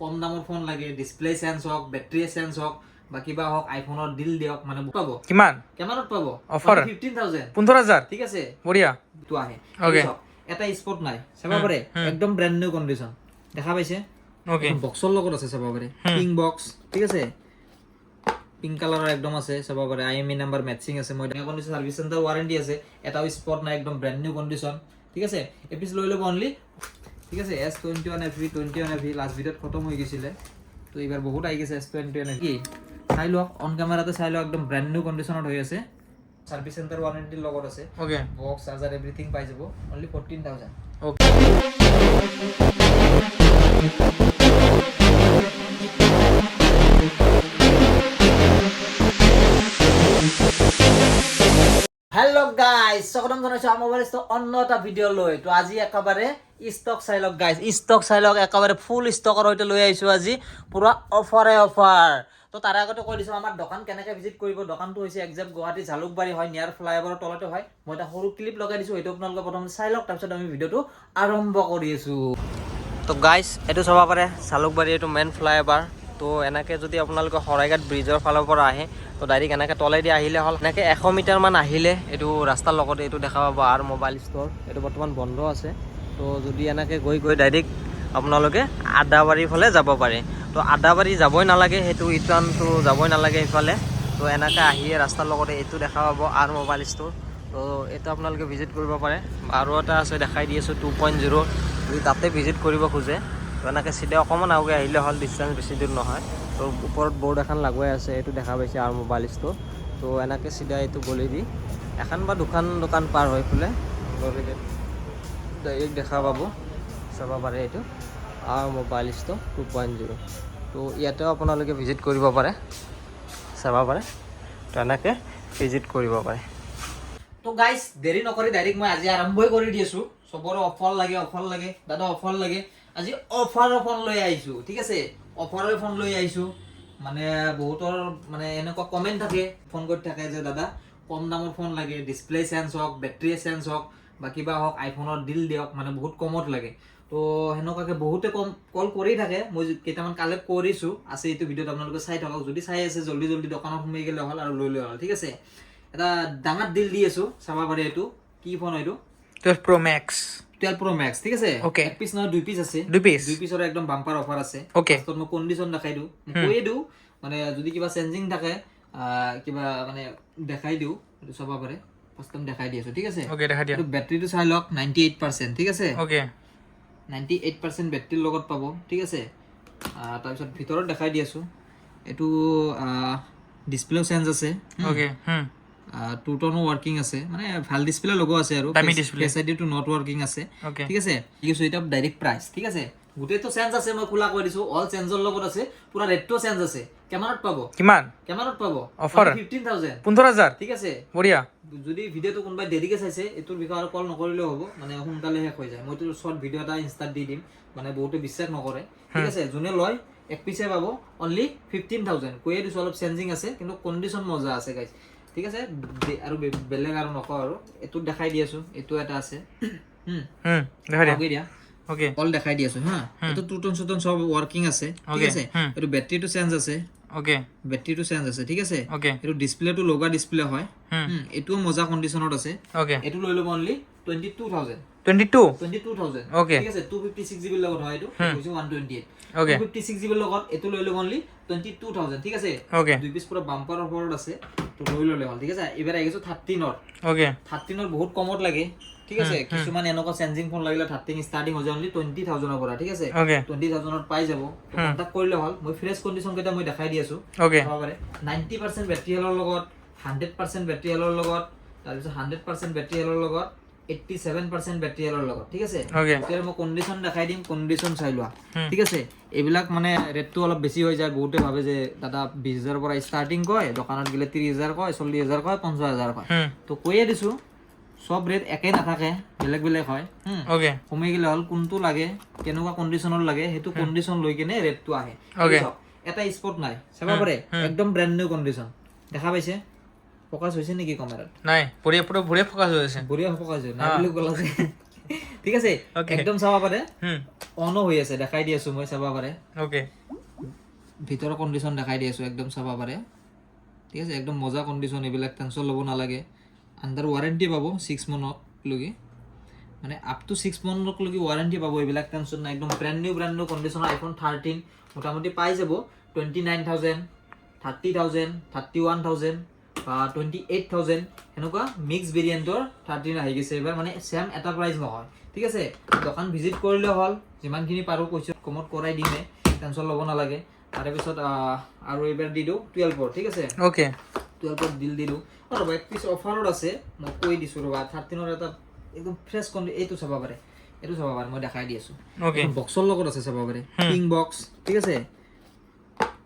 কম দামৰ ফোন লাগে, display change হওক, বেটাৰি চেঞ্জ হওক বা কিবা হওক, আইফোনৰ ডিল দিয়ক, মানে পাব। কিমান কিমানত পাব? অফাৰ 15,000 15,000 ঠিক আছে, বঢ়িয়া তো আহে। Okay. এটা স্পট নাই, চাব পাৰে একদম ব্ৰ্যান্ড নিউ কন্ডিশন, দেখা পাইছে? ওকে বক্সৰ লগত আছে, চাব পাৰে পিং বক্স, ঠিক আছে, পিংক কালাৰৰ একদম আছে, চাব পাৰে IMEI নাম্বাৰ ম্যাচিং আছে, মই দেখা কন্ডিশন সার্ভিস সেন্টার ওয়ারেন্টি আছে, এটাও স্পট নাই, একদম ব্র্যান্ড নিউ কন্ডিশন, ঠিক আছে। এপিস লৈ ল'ব অনলি, ঠিক আছে। S21FE 21FE লাস্ট ভিডিওত খতম হৈ গৈছিলে, তো এইবাৰ বহুত আহি গৈছে S21FE। কি চাই লওক, অন ক্যামেৰাতে চাই লওক, একদম ব্ৰ্যান্ড নিউ কন্ডিশনত হৈ আছে, সাৰ্ভিস সেন্টাৰ ওয়াৰেন্টিৰ লগত আছে, ওকে বক্স চাৰ্জাৰ এভৰিথিং পাই যাব, অনলি 14,000। ওকে হ্যালো গাইস, স্বাগতম জানাইছো আমার মোবাইল স্টক অন্য এটা ভিডিও লৈ। তো আজি একেবারে স্টক চাই লওক গাইস, স্টক চাই লওক, একেবারে ফুল স্টকৰ সৈতে লৈ আহিছো আজি, পুৰা অফাৰে অফাৰ। তো তাৰ আগতে কৈ দিছো আমাৰ দোকান কেনেকে ভিজিট কৰিব। দোকানটো হৈছে একজাক্ট গুৱাহাটী জালুকবাৰী হয়, নিয়াৰ ফ্লাইওভাৰৰ তলতে হয়। মই এটা সৰু ক্লিপ লগাই দিছো, এইটো আপোনালোকে প্ৰথম চাই লওক, তাৰপিছত আমি ভিডিওটো আৰম্ভ কৰি আছো। তো গাইস এইটো চাব পাৰে জালুকবাৰী, এইটো মেইন ফ্লাইওভাৰ। তো এনেকে যদি আপোনালোকে শৰাইঘাট ব্ৰিজৰ ফালৰ পৰা আহে, তো ডাইৰেক্ট এনেকে তলেদি আহিলে হ'ল। এনেকে 100 মিটাৰ মান আহিলে এইটো ৰাস্তাৰ লগতে এইটো দেখা পাব আৰু মোবাইল ষ্ট'ৰ, এইটো বৰ্তমান বন্ধ আছে। তো যদি এনেকে গৈ গৈ ডাইৰেক্ট আপোনালোকে আদাবাৰীৰ ফালে যাব পাৰে। তো আদাবাৰী যাবই নালাগে, সেইটো ইটানটো যাবই নালাগে ইফালে। তো এনেকে আহিয়ে ৰাস্তাৰ লগতে এইটো দেখা পাব আৰু মোবাইল ষ্ট'ৰ। তো এইটো আপোনালোকে ভিজিট কৰিব পাৰে। আৰু এটা আছে, দেখাই দি আছোঁ 2.0, যদি তাতে ভিজিট কৰিব খোজে তো এনেকৈ চিধা অকণমান আগে আহিলে হ'ল, ডিষ্টেঞ্চ বেছি দূৰ নহয়। তো ওপৰত বৰ্ড এখন লাগুৱাই আছে, এইটো দেখা পাইছে আৰু মোবাইল ষ্ট'ৰ। তো এনেকৈ চিধা এইটো গলি দি এখন বা দুখন দোকান পাৰ হৈ পেলাই গলিকে ডাইৰেক্ট দেখা পাব, চাব পাৰে এইটো আৰু মোবাইল ষ্ট'ৰ 2.0। তো ইয়াতেও আপোনালোকে ভিজিট কৰিব পাৰে, চাব পাৰে। তো এনেকৈ ভিজিট কৰিব পাৰে। তো গাইস দেৰি নকৰি ডাইৰেক্ট মই আজি আৰম্ভই কৰি দি আছো। চবৰে অফাৰ লাগে, অফাৰ লাগে, দাদা অফাৰ লাগে। আজি অফাৰৰ ফোন লৈ আহিছো, ঠিক আছে, অফাৰৰ ফোন লৈ আহিছো। মানে বহুতৰ মানে এনেকুৱা কমেন্ট থাকে, ফোন কৰি থাকে যে দাদা কম দামৰ ফোন লাগে, ডিসপ্লে চেঞ্জ হওক, বেটাৰি চেঞ্জ হওক বা কিবা হওক, আইফোনৰ ডিল দিয়ক, মানে বহুত কমত লাগে। তো সেনেকুৱাকে বহুতে কল কৰি থাকে, মই কেইটামান কালেক্ট কৰিছো, আছে এইটো ভিডিঅ'ত আপোনালোকে চাই থাকক। যদি চাই আছে জল্দি জল্দি দোকানত সোমাই গ'লে হ'ল আৰু লৈ হ'ল, ঠিক আছে। এটা ডাঙৰ ডিল দি আছো, চাব পাৰে। এইটো কি ফোন? এইটো 12 Pro Max 12 Pro Max, ঠিক আছে। Okay. এক পিস নহয়, দুই পিস আছে, দুই পিসৰ একদম বাম্পাৰ অফাৰ আছে। Okay. ফাৰ্ষ্টত মই কণ্ডিশ্যন দেখাই দিওঁ, কৈয়ে দিওঁ, মানে যদি কিবা চেঞ্জিং থাকে, কিবা মানে দেখাই দিওঁ, এইটো চাব পাৰে। ফাৰ্ষ্টত দেখাই দি আছো, ঠিক আছে। ওকে দেখা দিয়া এইটো বেটাৰীটো চাই লওক, 98%, ঠিক আছে। ওকে 98% বেটাৰীৰ লগত পাব, ঠিক আছে। তাৰপিছত ভিতৰত দেখাই দি আছো, এইটো ডিসপ্লেও চেঞ্জ আছে, ওকে টু টনো ওয়ার্কিং আছে, মানে ভাল ডিসপ্লে লগো আছে আৰু দামি display। Face ID too not working আছে, ওকে ঠিক আছে। ইউজ এটা ডাইরেক্ট প্রাইস, ঠিক আছে। গোটেইটো চেঞ্জ আছে, মই খোলা কৈ দিছো, অল চেঞ্জৰ লগত আছে, পুৰা ৰেটটো চেঞ্জ আছে। কেমানত পাব? কিমান কেমানত পাব? অফাৰ 15,000, 15,000 ঠিক আছে। বঢ়িয়া যদি ভিডিওটো কোনোবাই দেৰিকে চাইছে, এইটোৰ বিষয়ে আৰু কল নকৰিলেও হ'ব, মানে সোনকালে শেষ হৈ যায়। মইতো শৰ্ট ভিডিও এটা ইনষ্টাত দি দিম, মানে বহুতে বিশ্বাস নকৰে, ঠিক আছে। যোনে লয় এক পিছে পাব অনলি 15,000। কৈয়ে দিছো অলপ চেঞ্জিং আছে, কিন্তু কণ্ডিশ্যন মজা আছে গাইজ, ঠিক আছে। আৰু বেলেগ আৰু নকওঁ আৰু, এইটো দেখাই দি আছো, এইটো এটা আছে, দেখা দিয়া দিয়া ওকে অল দেখাই দি আছো হা। এইটো টুটন চুটন সব ওয়ার্কিং আছে, ঠিক Okay. আছে। এইটো বেটাৰীটো চেঞ্জ আছে, ওকে বেটাৰীটো চেঞ্জ আছে, ঠিক আছে। ওকে এইটো ডিসপ্লেটো লগা ডিসপ্লে হয়, এইটোও মজা কণ্ডিশ্যনত আছে। ওকে এইটো লৈ ল'ব অনলি 22,000, 22 Okay. ঠিক আছে। 256 GB লগত হয়, এইটো হৈছে 128। Okay. 256 GB লগত এইটো লৈ ল'ব অনলি 22,000, ঠিক আছে। ওকে দুই পিস পুৰা বাম্পাৰ অফাৰত আছে, তো লৈ ল'লে হ'ল, ঠিক আছে। এবাৰ আহি গৈছো 13ৰ। ওকে 13ৰ বহুত কমত লাগে, ঠিক আছে। কিছুমান এনেকুৱা চেঞ্জিং ফোন লাগিলে 13 ষ্টাৰ্টিং হৈ যায় অনলি 20,000ৰ পৰা, ঠিক আছে। ওকে 20,000ত পাই যাব, কন্টাক্ট কৰিলে হ'ল। মই ফ্ৰেছ কণ্ডিশ্যন কেইটা মই দেখাই দি আছো, ওকে চাব পাৰে। 90% বেটাৰী হেলৰ লগত, 100% বেটাৰী হেলৰ লগত, তাৰপিছত 100% বেটাৰী হেলৰ লগত, 87% বেটাৰী হেলৰ লগত, ঠিক আছে। ওকে এতিয়া মই কণ্ডিশ্যন দেখাই দিম, কণ্ডিশ্যন চাই লোৱা, ঠিক আছে। এইবিলাক মানে ৰেটটো অলপ বেছি হৈ যায়। বহুতে ভাবে যে দাদা 20,000ৰ পৰা ষ্টাৰ্টিং কয়, দোকানত গ'লে 30,000 কয়, 40,000 কয়, 50,000 কয়। তো কৈয়ে দিছো, সব ৰেট একে নাথাকে, বেলেগ বেলেগ হয়। ওকে কমি গ'লে হ'ল, কোনটো লাগে, কেনেকুৱা কণ্ডিশ্যনৰ লাগে, সেইটো কণ্ডিশ্যন লৈ কিনে ৰেটটো আহে। Okay. চাওক, এটা স্পট নাই, চাব পাৰে একদম ব্ৰ্যান্ড নিউ কণ্ডিশ্যন, দেখা পাইছে? ফোকাস হৈছে নেকি কেমেৰাত? নাই বঢ়িয়া পুৰা বঢ়িয়া ফোকাস হৈ আছে বঢ়িয়া ফোকাস হৈছে, নাই বুলি ক'লা যে ঠিক আছে Okay. একদম চাব পাৰে Hmm. অনো হৈ আছে দেখাই দি আছো মই চাব পাৰে Okay. ভিতৰৰ কণ্ডিশ্যন দেখাই দি আছো একদম চাব পাৰে ঠিক আছে একদম মজা কণ্ডিশ্যন এইবিলাক টেনশ্যন ল'ব নালাগে আণ্ডাৰ ৱাৰেণ্টি পাব 6 মানকলৈকে মানে আপ টু 6 মানকলৈকে ৱাৰেণ্টি পাব এইবিলাক টেনশ্যন নাই একদম ব্ৰেণ্ড নিউ কণ্ডিশ্যনৰ আইফোন 13 মোটামুটি পাই যাব 29,000 30,000 31,000 বা 28,000 এনেকুৱা মিক্স ভেৰিয়েণ্টৰ 13 আহি গৈছে এইবাৰ মানে ছেম এটা প্ৰাইচ নহয় ঠিক আছে দোকান ভিজিট কৰিলে হ'ল যিমানখিনি পাৰোঁ কৈছোঁ কমত কৰাই দিমে টেনশ্যন ল'ব নালাগে তাৰপিছত আৰু এইবাৰ দি দিওঁ 12 ঠিক আছে Okay. 12 দিল দিলোঁ ৰ'বা এক পিছ অফাৰত আছে মই কৈ দিছোঁ ৰ'বা 13ৰ এটা একদম ফ্ৰেছ এইটো চাব পাৰে মই দেখাই দি আছোঁ Okay. বক্সৰ লগত আছে চাব পাৰে পিংক বক্স ঠিক আছে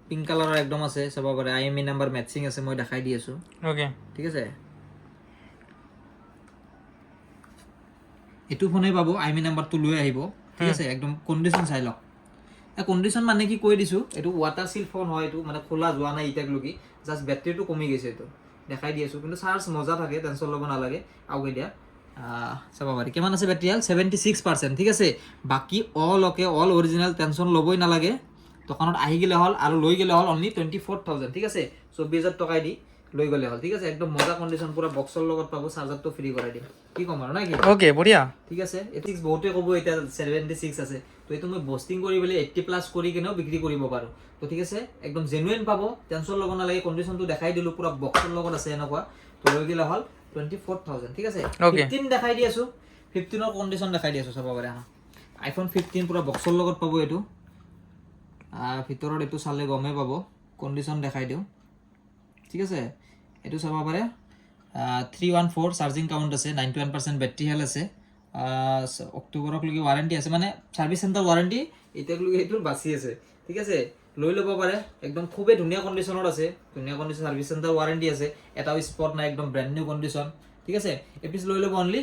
পিংক কালাৰৰ একদম আছে চাব পাৰে IMEI নাম্বাৰ মেটচিং আছে মই দেখাই দি আছোঁ Okay. ঠিক আছে এইটো ফোনে পাব IMEI নাম্বাৰটো লৈ আহিব ঠিক আছে একদম কণ্ডিশ্যন চাই লওক কণ্ডিশ্যন মানে কি কৈ দিছোঁ এইটো ৱাটাৰ চিল ফোন হয় এইটো মানে খোলা যোৱা নাই এতিয়ালৈকে জাষ্ট বেটাৰীটো কমি গৈছে এইটো দেখাই দি আছোঁ কিন্তু চাৰ্জ মজা থাকে টেনশ্যন ল'ব নালাগে আউকে দিয়া চাব পাৰি কিমান আছে বেটাৰী 76% ঠিক আছে বাকী অল অৰিজিনেল টেনশ্যন ল'বই নালাগে দোকানত আহি গ'লে হ'ল আৰু লৈ গ'লে হ'ল অনলি 24,000 ঠিক আছে 24,000 টকাই দি লৈ গ'লে হ'ল ঠিক আছে একদম মজা কণ্ডিশ্যন পুৰা বক্সৰ লগত পাব চাৰ্জাৰটো ফ্ৰী কৰাই দিম কি ক'ম আৰু নাই কি Okay. বঢ়িয়া. ঠিক আছে 86 বহুতে ক'ব এতিয়া 76 আছে তো এইটো মই বস্টিং কৰি পেলাই 80+ কৰি কিনেও বিক্ৰী কৰিব পাৰোঁ তো ঠিক আছে একদম জেনুইন পাব টেনশ্যন ল'ব নালাগে কণ্ডিশ্যনটো দেখাই দিলোঁ পুৰা বক্সৰ লগত আছে এনেকুৱা তো লৈ গ'লে হ'ল 24,000 ঠিক আছে Okay. 15 দেখাই দি আছোঁ 15ৰ কণ্ডিশ্যন দেখাই দি আছোঁ চাব পাৰে আইফোন 15 পুৰা বক্সৰ লগত পাব এইটো ভিতৰত এইটো চালে গমেই পাব কণ্ডিশ্যন দেখাই দিওঁ ঠিক আছে এইটো চাব পাৰে 314 চাৰ্জিং কাউণ্ট আছে 91% বেটাৰী হেল্থ আছে অক্টোবৰলৈকে ৱাৰেণ্টি আছে মানে ছাৰ্ভিচ চেণ্টাৰ ৱাৰেণ্টি এতিয়ালৈকে এইটো বাচি আছে ঠিক আছে লৈ ল'ব পাৰে একদম খুবেই ধুনীয়া কণ্ডিশ্যনত আছে ধুনীয়া কণ্ডিশ্যন ছাৰ্ভিচ চেণ্টাৰ ৱাৰেণ্টি আছে এটাও স্পট নাই একদম ব্ৰেণ্ড নিউ কণ্ডিশ্যন ঠিক আছে এপিচ লৈ ল'ব অনলি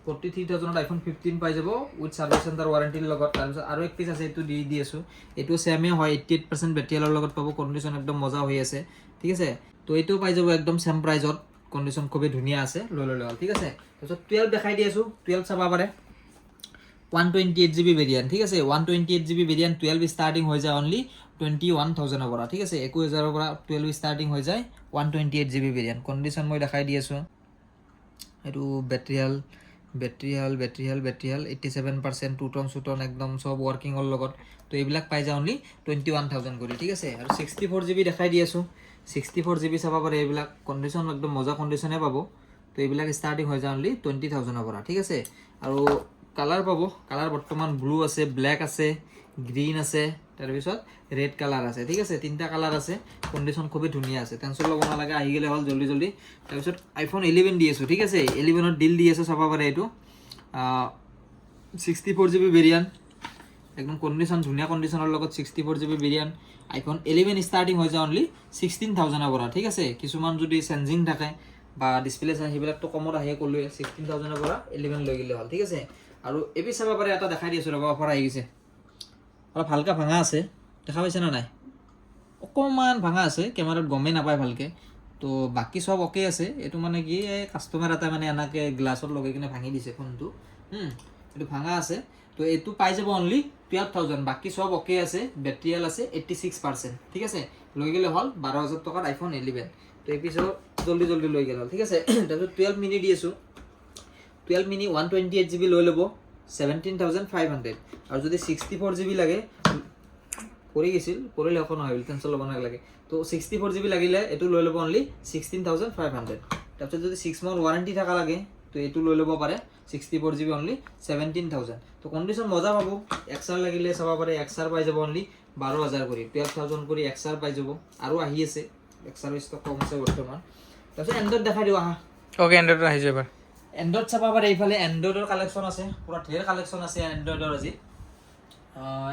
43,000 আইফোন 15 পাই যাব উইথ ছাৰ্ভিচ চেণ্টাৰ ৱাৰেণ্টিৰ লগত তাৰপিছত আৰু এক পিচ আছে এইটো দি আছোঁ এইটো ছেমে হয় 88% বেটাৰী হেল্থৰ লগত পাব কণ্ডিশ্যন একদম মজা হৈ আছে ঠিক আছে তো এইটো পাই যাব একদম ছেম প্ৰাইজত কণ্ডিশ্যন খুবেই ধুনীয়া আছে লৈ ল'লে হ'ল ঠিক আছে তাৰপিছত 12 দেখাই দি আছোঁ 12 চাব পাৰে 128GB ভেৰিয়েণ্ট ঠিক আছে 128GB ভেৰিয়েণ্ট 12 ষ্টাৰ্টিং হৈ যায় অনলি 21,000ৰ পৰা ঠিক আছে 21,000ৰ পৰা 12 ষ্টাৰ্টিং হৈ যায় 128GB ভেৰিয়েণ্ট কণ্ডিশ্যন মই দেখাই দি আছোঁ এইটো বেটাৰী হেল্থ 87% টুটন চুটন একদম চব ৱৰ্কিঙৰ লগত তো এইবিলাক পাই যায় অনলি 21,000 কৰি ঠিক আছে আৰু 64GB দেখাই দি আছোঁ 64GB চাব পাৰে এইবিলাক কণ্ডিশ্যন একদম মজা কণ্ডিশ্যনে পাব তো এইবিলাক ষ্টাৰ্টিং হৈ যায় অনলি 20,000ৰ পৰা ঠিক আছে আৰু কালাৰ পাব কালাৰ বৰ্তমান ব্লু আছে ব্লেক আছে গ্ৰীণ আছে তাৰপিছত ৰেড কালাৰ আছে ঠিক আছে তিনিটা কালাৰ আছে কণ্ডিশ্যন খুবেই ধুনীয়া আছে টেনশ্যন ল'ব নালাগে আহি গ'লে হ'ল জল্দি তাৰপিছত আইফোন 11 দি আছোঁ ঠিক আছে 11ৰ ডিল দি আছোঁ চাব পাৰে এইটো 64GB ভেৰিয়েণ্ট একদম কণ্ডিশ্যন ধুনীয়া কণ্ডিশ্যনৰ লগত 64GB ভেৰিয়েণ্ট আইফোন 11 ষ্টাৰ্টিং হৈ যায় অনলি 16,000ৰ পৰা ঠিক আছে কিছুমান যদি চেঞ্জিং থাকে বা ডিছপ্লে চাই সেইবিলাকতো কমত আহে ক'লোৱে 16,000ৰ পৰা 11 লৈ গ'লে হ'ল ঠিক আছে আৰু এপি চাব পাৰে এটা দেখাই দি আছোঁ ৰ'বা অফাৰ আহি গৈছে অলপ ভালকৈ ভাঙা আছে দেখা পাইছে নে নাই অকণমান ভাঙা আছে কেমেৰাত গমেই নাপায় ভালকৈ তো বাকী চব অ'কে আছে এইটো মানে কি এই কাষ্টমাৰ এটা মানে এনেকৈ গ্লাছত লগাই কিনে ভাঙি দিছে ফোনটো এইটো ভাঙা আছে তো এইটো পাই যাব অনলি 12,000 বাকী চব অ'কে আছে বেটাৰী হেল্থ আছে 86% ঠিক আছে লৈ গ'লে হ'ল 12,000 টকাত আইফোন 11 তো এই পিছত জল্দি লৈ গ'লে হ'ল ঠিক আছে তাৰপিছত 12 মিনি দি আছোঁ 12 মিনি 128GB লৈ ল'ব 17,500 আৰু যদি 64GB লাগে কৰিলে একো নহয় টেনশ্যন ল'ব নালাগে তো 64GB লাগিলে এইটো লৈ ল'ব অনলি 16,500 তাৰপিছত যদি 6 মান্থ ৱাৰেণ্টি থকা লাগে তো এইটো লৈ ল'ব পাৰে 64GB অনলি 17,000 তো কণ্ডিশ্যন মজা পাব XR লাগিলে চাব পাৰে XR পাই যাব অনলি 12,000 কৰি 12,000 কৰি XR পাই যাব আৰু আহি আছে XR ষ্টক কম আছে বৰ্তমান তাৰপিছত এণ্ড্ৰইড দেখাই দিওঁ Okay. এণ্ড্ৰইড আহিছে এবাৰ এণ্ড্ৰইড চাব পাৰে এইফালে এণ্ড্ৰইডৰ কালেকশ্যন আছে পুৰা ঢেৰ কালেকশ্যন আছে এণ্ড্ৰইডৰ আজি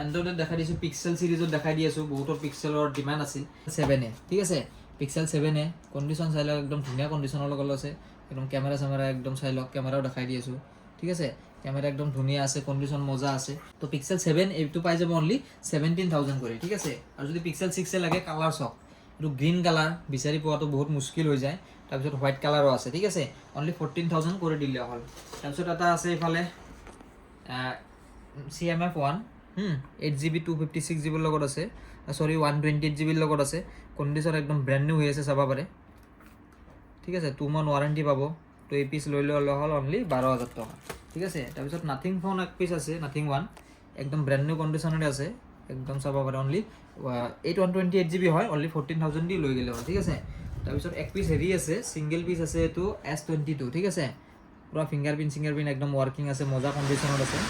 এণ্ড্ৰইডত দেখাই দিছোঁ পিক্সেল চিৰিজত দেখাই দি আছোঁ বহুতৰ পিক্সেলৰ ডিমাণ্ড আছিল 7A ঠিক আছে পিক্সেল 7A কণ্ডিশ্যন চাই লওক একদম ধুনীয়া কণ্ডিশ্যনৰ লগত আছে একদম কেমেৰা একদম চাই লওক কেমেৰাও দেখাই দি আছোঁ ঠিক আছে কেমেৰা একদম ধুনীয়া আছে কণ্ডিশ্যন মজা আছে তো পিক্সেল 7 এইটো পাই যাব অনলি 17,000 কৰি ঠিক আছে আৰু যদি পিক্সেল 6 লাগে কালাৰ চাওক এইটো গ্ৰীণ কালাৰ বিচাৰি পোৱাটো বহুত মুস্কিল হৈ যায় তো তাৰপিছত হোৱাইট কালাৰো আছে ঠিক আছে অনলি 14,000 কৰি দিলে হ'ল তাৰপিছত এটা আছে এইফালে CMF1 8GB 256GB লগত আছে সৰি 128GB লগত আছে কণ্ডিশ্যন একদম ব্ৰেণ্ড নিউ হৈ আছে চাব পাৰে ঠিক আছে 2 month ৱাৰেণ্টি পাব তো এই পিচ লৈ ল'লে হ'ল অনলি 12,000 টকা ঠিক আছে তাৰপিছত নাথিং ফোন এক পিচ আছে নাথিং ওৱান একদম ব্ৰেণ্ড নিউ কণ্ডিশ্যনতে আছে একদম চাব পাৰে অনলি 128GB হয় অনলি 14,000 দি লৈ গ'লে হ'ল ঠিক আছে তাৰপিছত এক পিচ হেৰি আছে ছিংগল পিচ আছে এইটো S22 ঠিক আছে পুৰা ফিংগাৰপ্ৰিণ্ট একদম ৱৰ্কিং আছে মজা কণ্ডিশ্যনত আছে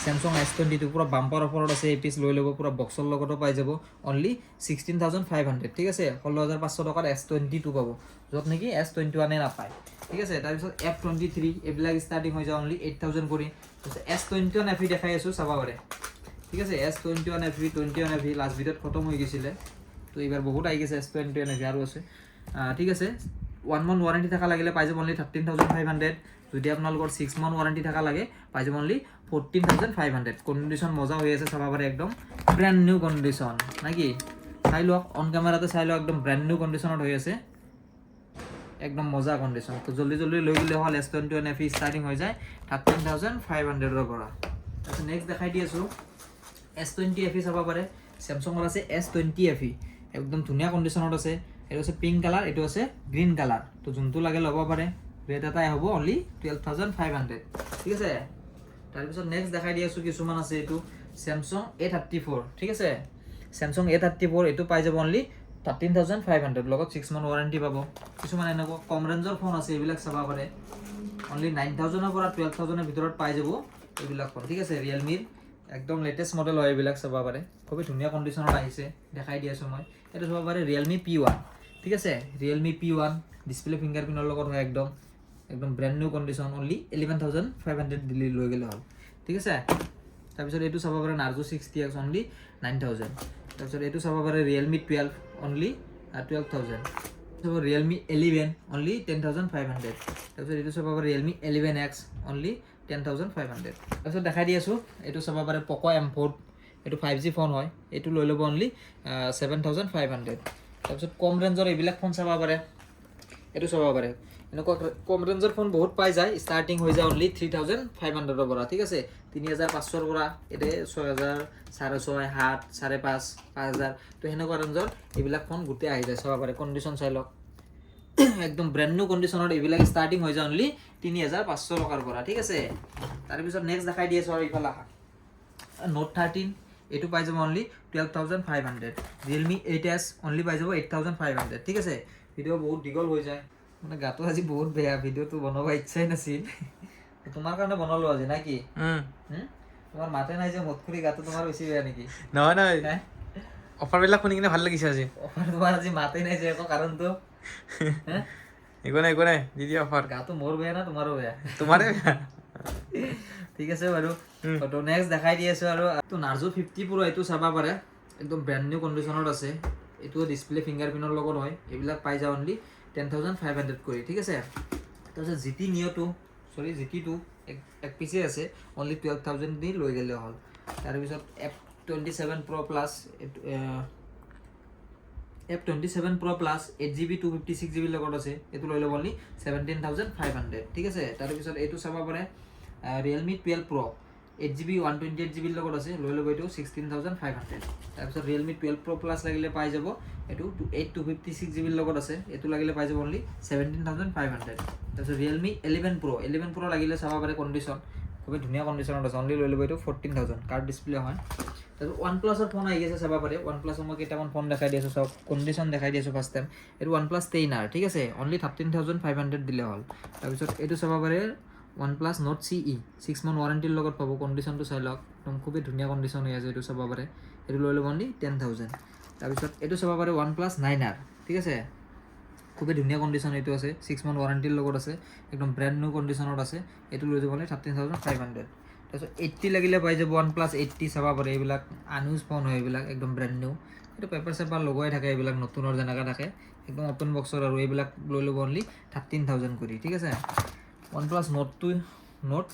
Samsung S22 পুৰা বাম্পাৰ অফাৰত আছে এই পিচ লৈ ল'ব পুৰা বক্সৰ লগতো পাই যাব অনলি 16,500 ঠিক আছে 16,500 টকাত S22 পাব য'ত নেকি S21 নাপায় ঠিক আছে তাৰপিছত F23 এইবিলাক ষ্টাৰ্টিং হৈ যায় অনলি 8,000 কৰি তাৰপিছত S21 FE দেখাই আছোঁ চাব পাৰে ঠিক আছে S21 FE 21 FE লাষ্ট ভিডিঅ'ত খতম হৈ গৈছিলে তো এইবাৰ বহুত আহি গৈছে S21 FE আৰু আছে ঠিক আছে 1 month ৱাৰেণ্টি থকা লাগিলে পাই যাব অনলি 13,500 যদি আপোনালোকৰ 6 month ৱাৰেণ্টি থকা লাগে পাই যাব অনলি 14,500 কণ্ডিশ্যন মজা হৈ আছে চাব পাৰে একদম ব্ৰেণ্ড নিউ কণ্ডিশ্যন নাকি চাই লওক অন কেমেৰাতে চাই লওক একদম ব্ৰেণ্ড নিউ কণ্ডিশ্যনত হৈ আছে একদম মজা কণ্ডিশ্যন তো জলদি লৈ গ'লে হ'ল S21 FE ষ্টাৰ্টিং হৈ যায় 13,500 পৰা তাৰপিছত নেক্সট দেখাই দি আছোঁ S20 FE চাব পাৰে চেমচাঙৰ আছে S20 FE একদম ধুনীয়া কণ্ডিশ্যনত আছে এইটো আছে পিংক কালাৰ এইটো আছে গ্ৰীণ কালাৰ তো যোনটো লাগে ল'ব পাৰে ৰেট এটাই হ'ব অনলি 12,500 ঠিক আছে তাৰপিছত নেক্সট দেখাই দি আছোঁ কিছুমান আছে এইটো Samsung A34 ঠিক আছে Samsung A34 এইটো পাই যাব অনলি 13,500 লগত 6 month ৱাৰেণ্টি পাব কিছুমান এনেকুৱা কম ৰেঞ্জৰ ফোন আছে এইবিলাক চাব পাৰে অনলি 9,000 পৰা 12,000 ভিতৰত পাই যাব এইবিলাক ফোন ঠিক আছে ৰিয়েলমিৰ একদম লেটেষ্ট মডেল হয় এইবিলাক চাব পাৰে খুবেই ধুনীয়া কণ্ডিশ্যনত আহিছে দেখাই দি আছোঁ মই এইটো চাব পাৰে Realme P1 ঠিক আছে Realme P1 ডিছপ্লে ফিংগাৰপ্ৰিণ্টৰ লগত হয় একদম brand new condition only 11,500 Delhi লৈ গ'লে হ'ল ঠিক আছে তাৰপিছত এইটো চাব পাৰে Narzo 60X অনলি 9,000 তাৰপিছত এইটো চাব পাৰে Realme 12 অনলি 12,000 Realme 11 অনলি 10,500 তাৰপিছত এইটো চাব পাৰে Realme 11X অনলি 10,500 তাৰপিছত দেখাই দি আছোঁ এইটো চাব পাৰে Poco M4 এইটো 5G ফোন হয় এইটো লৈ ল'ব অনলি 7,500 তাৰপিছত কম ৰেঞ্জৰ এইবিলাক ফোন চাব পাৰে এইটো চাব পাৰে এনেকুৱা কম ৰেঞ্জৰ ফোন বহুত পাই যায় ষ্টাৰ্টিং হৈ যায় অনলি 3,500 পৰা ঠিক আছে 3,500 পৰা এতিয়া 6,000 6,500 7,500 5,000 তো সেনেকুৱা ৰেঞ্জৰ এইবিলাক ফোন গোটেই আহি যায় চাব পাৰে কণ্ডিশ্যন চাই লওক একদম ব্ৰেণ্ড নিউ কণ্ডিশ্যনত এইবিলাক ষ্টাৰ্টিং হৈ যায় অনলি 3,500 টকাৰ পৰা ঠিক আছে তাৰপিছত নেক্সট দেখাই দি আছোঁ আৰু এইফালে Note 13 এইটো পাই যাব অনলি 12,500 Realme 8S অনলি পাই যাব 8,500 ঠিক আছে ভিডিঅ' বহুত দীঘল হৈ যায় মানে গাটো আজি বহুত বেয়া ভিডিঅ'টো বনাব ইচ্ছাই নাছিল তোমাৰ কাৰণে বনালো আজি না কি তোমাৰ মাতে নাই যে মত কৰি গাটো তোমাৰ বেছি বেয়া নেকি নহয় অফাৰবিলাক শুনি কিনে ভাল লাগিছে আজি অফাৰ তোমাৰ আজি মাতে নাই যে একো কাৰণটো একো নাই দি দিয়া অফাৰ গাটো মোৰ বেয়া না তোমাৰো বেয়া তোমাৰে ঠিক আছে বাৰু তো নেক্সট দেখাই দি আছোঁ আৰু তো Narzo 50 Pro এইটো চাব পাৰে একদম ব্ৰেণ্ড নিউ কণ্ডিশ্যনত আছে এইটো ডিছপ্লে ফিংগাৰপ্ৰিণ্টৰ লগত হয় এইবিলাক পাই যায় অনলি 10,500 কৰি ঠিক আছে তাৰপিছত GT2 এক পিচে আছে অনলি 12,000 দি লৈ গ'লে হ'ল তাৰপিছত F27 Pro Plus F27 Pro Plus 8GB 256GB লগত আছে এইটো লৈ ল'ব অনলি 17,500 ঠিক আছে তাৰপিছত এইটো চাব পাৰে Realme 12 Pro 8GB 128GB লগত আছে লৈ ল'ব এইটো 16,500 তাৰপিছত Realme 12 Pro Plus লাগিলে পাই যাব এইটো 256GB লগত আছে এইটো লাগিলে পাই যাব অনলি 17,500 তাৰপিছত Realme 11 Pro লাগিলে চাব পাৰে কণ্ডিশ্যন খুবেই ধুনীয়া কণ্ডিশ্যনত আছে অনলি লৈ ল'ব এইটো 14,000 কাৰ্ড ডিছপ্লে হয় তাৰপিছত OnePlus-ৰ ফোন আহি আছে চাব পাৰে OnePlus-ৰ মই কেইটামান ফোন দেখাই দি আছোঁ চাওক কণ্ডিশ্যন দেখাই দি আছোঁ ফাৰ্ষ্ট টাইম এইটো OnePlus 10R ঠিক আছে অনলি 13,500 দিলে হ'ল তাৰপিছত এইটো চাব পাৰে OnePlus Note CE 6 month ৱাৰেণ্টিৰ লগত পাব কণ্ডিশ্যনটো চাই লওক একদম খুবেই ধুনীয়া কণ্ডিশ্যন হৈ আছে এইটো চাব পাৰে এইটো লৈ ল'ব অনলি 10,000 তাৰপিছত এইটো চাব পাৰে OnePlus 9R ঠিক আছে খুবেই ধুনীয়া কণ্ডিশ্যন এইটো আছে 6 month ৱাৰেণ্টিৰ লগত আছে একদম ব্ৰেণ্ড নিউ কণ্ডিশ্যনত আছে এইটো লৈ যাব অনলি 13,500 তাৰপিছত 80 লাগিলে পাই যাব OnePlus 80 চাব পাৰে এইবিলাক আনইউজ ফোন হয় এইবিলাক একদম ব্ৰেণ্ড নিউ এইটো পেপাৰ চেপাৰ লগাই থাকে এইবিলাক নতুনৰ যেনেকৈ থাকে একদম অপেন বক্সৰ আৰু এইবিলাক লৈ ল'ব অনলি 13,000 কৰি ঠিক আছে OnePlus Note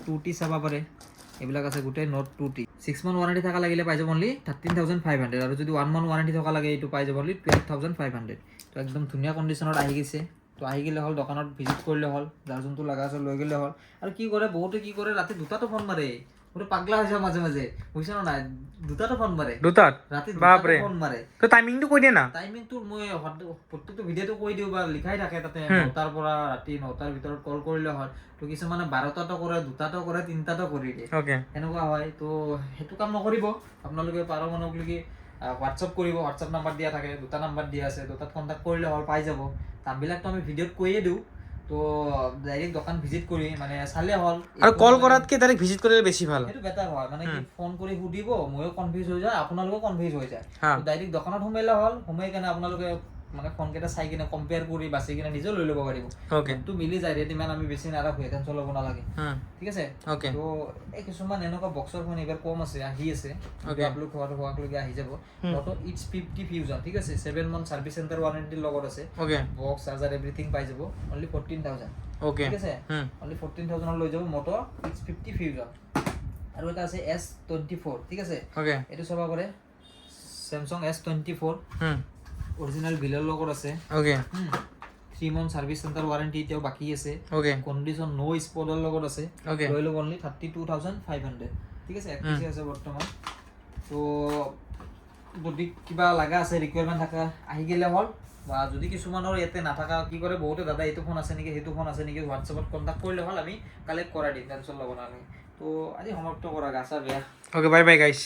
2T চাব পাৰে এইবিলাক আছে গোটেই Note 2T 6 মান্থ ওয়াৰেন্টি থাকা লাগিলে পাই যাব অনলি 13500 আৰু যদি 1 মান্থ ওয়ারেন্টি থাকা লাগে এইটো পাই যাব অনলি 12500 তো একদম ধুনীয়া কন্ডিশনত আহি গৈছে তো আহি গেলে হল দোকানত ভিজিট কৰিলে হল যাৰ যোনটো লাগা আছে লৈ গেলে হল আৰু কি কৰে বহুতে কি কৰে ৰাতি দুটাটো ফোন মাৰে পুরো পাগলা হয়ে যায় মাঝে মাঝে বুঝছ না দুটাটো ফোন মারে দুটাত রাতে বাপরে ফোন মারে তো টাইমিংটো কৈ দিয়া না টাইমিং তো মই প্রত্যেকটো ভিডিওটো কৈ দিও বা লিখাই থাকে তাতে 9টাৰ পৰা ৰাতি 9টাৰ ভিতৰত কল কৰিলে হয় তো কিছুমানে 12টাটো কৰে 2টাটো কৰে 3টাটো কৰি দিয়ে ওকে এনেকুৱা হয় তো হেতু কাম নকৰিব আপোনালোকে পাৰ মানক লাগি হোৱাটসঅ্যাপ কৰিব হোৱাটসঅ্যাপ নাম্বাৰ দিয়া থাকে দুটা নাম্বাৰ দিয়া আছে দুটাত কন্টাক্ট কৰিলে হ'ল পাই যাব দামবিলাক তো আমি ভিডিওত কৈয়ে দিও তো ডাইরেক্ট দোকান ভিজিট কৰি মানে চালে হল আৰু কল কৰাতকে ডাইৰেক্ট ভিজিট কৰিলে বেছি ভাল সেইটো বেটাৰ হয় মানে কি ফোন কৰি সুধিব ময়ো কনফিউজ হৈ যায় আপোনালোকো কনফিউজ হৈ যায় হা। তো ডাইৰেক্ট দোকানত সোমাইলে হল সোমাই কেনে আপোনালোকে মানে ফোন কেইটা চাই কিনে কম্পেয়াৰ কৰি বাছি কিনে নিজে লৈ ল'ব পাৰিব ওকে তো মিলি যায় ৰেট ইমান আমি বেছি নাৰাখোঁ টেনশ্যন ল'ব নালাগে হুম ঠিক আছে ওকে তো এই কিছুমান এনেকুৱা বক্সৰ ফোন এইবাৰ কম আছে আহি আছে Okay. আপলোড হোৱালৈকে আহি যাব তো ইটছ 50 ফিউজন ঠিক আছে 7 মান্থ সাৰ্ভিস চেণ্টাৰ ওৱাৰেণ্টিৰ লগত আছে ওকে বক্স চাৰ্জাৰ এভৰিথিং পাই যাব অনলি 14000 ওকে ঠিক আছে হুম অনলি 14000 লৈ যাব মটো ইটছ 50 ফিউজন আৰু এটা আছে S24 ঠিক আছে ওকে এইটো চাব পাৰে Samsung S24 হুম অৰিজিনাল বিলৰ লগত আছে okay 3 month service centre warranty এতিয়াও বাকি আছে ওকে কন্ডিশন নো স্পটৰ লগত আছে ওকে লৈ ল'ব অনলি 32500 ঠিক আছে একপিছে আছে বৰ্তমান তো যদি কিবা লাগা আছে ৰিকুৱাৰমেন্ট থাকা আহি গেলে হল বা যদি কিছুমানৰ ইয়াতে নাথাকা কি কৰে বহুতে দাদা এইটো ফোন আছে নেকি সেইটো ফোন আছে নেকি হোৱাটসএপত কন্টাক্ট কৰিলে হল আমি কালেক্ট কৰাই দিম টেনশ্যন ল'ব নালাগে তো আজি সমাপ্ত কৰা গাছা বেয়া ওকে বাই বাই গাইস